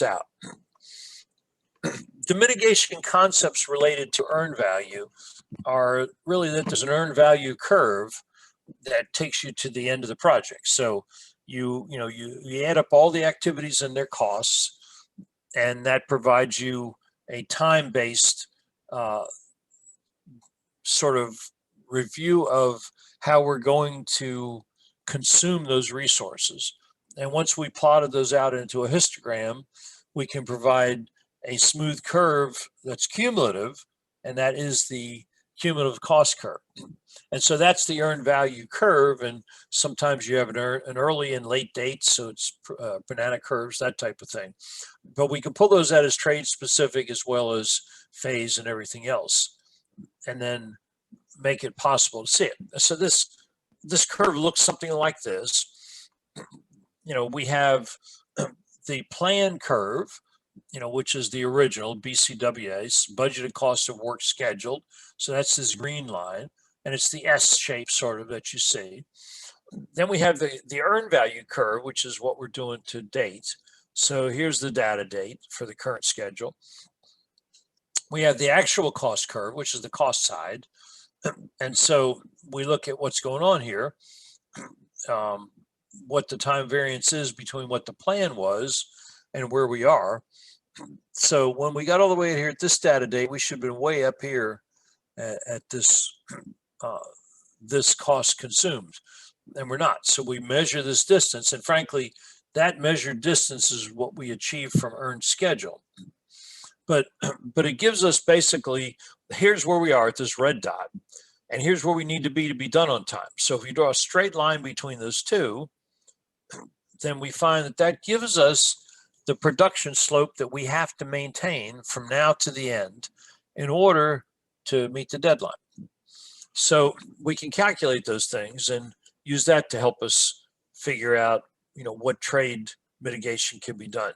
out. The mitigation concepts related to earned value are really that there's an earned value curve that takes you to the end of the project. So you add up all the activities and their costs, and that provides you a time-based sort of review of how we're going to consume those resources. And once we plotted those out into a histogram, we can provide a smooth curve that's cumulative, and that is the cumulative cost curve. And so that's the earned value curve, and sometimes you have an early and late date, so it's banana curves, that type of thing. But we can pull those out as trade specific as well as phase and everything else, and then make it possible to see it. So this curve looks something like this. We have the plan curve, which is the original BCWA, budgeted cost of work scheduled. So that's this green line, and it's the S shape sort of that you see. Then we have the earned value curve, which is what we're doing to date. So here's the data date for the current schedule. We have the actual cost curve, which is the cost side. And so we look at what's going on here, what the time variance is between what the plan was and where we are. So when we got all the way here at this data date, we should have been way up here at this this cost consumed, and we're not. So we measure this distance, and frankly, that measured distance is what we achieve from earned schedule. But it gives us basically, here's where we are at this red dot, and here's where we need to be done on time. So if you draw a straight line between those two, then we find that that gives us the production slope that we have to maintain from now to the end in order to meet the deadline. So we can calculate those things and use that to help us figure out, what trade mitigation can be done.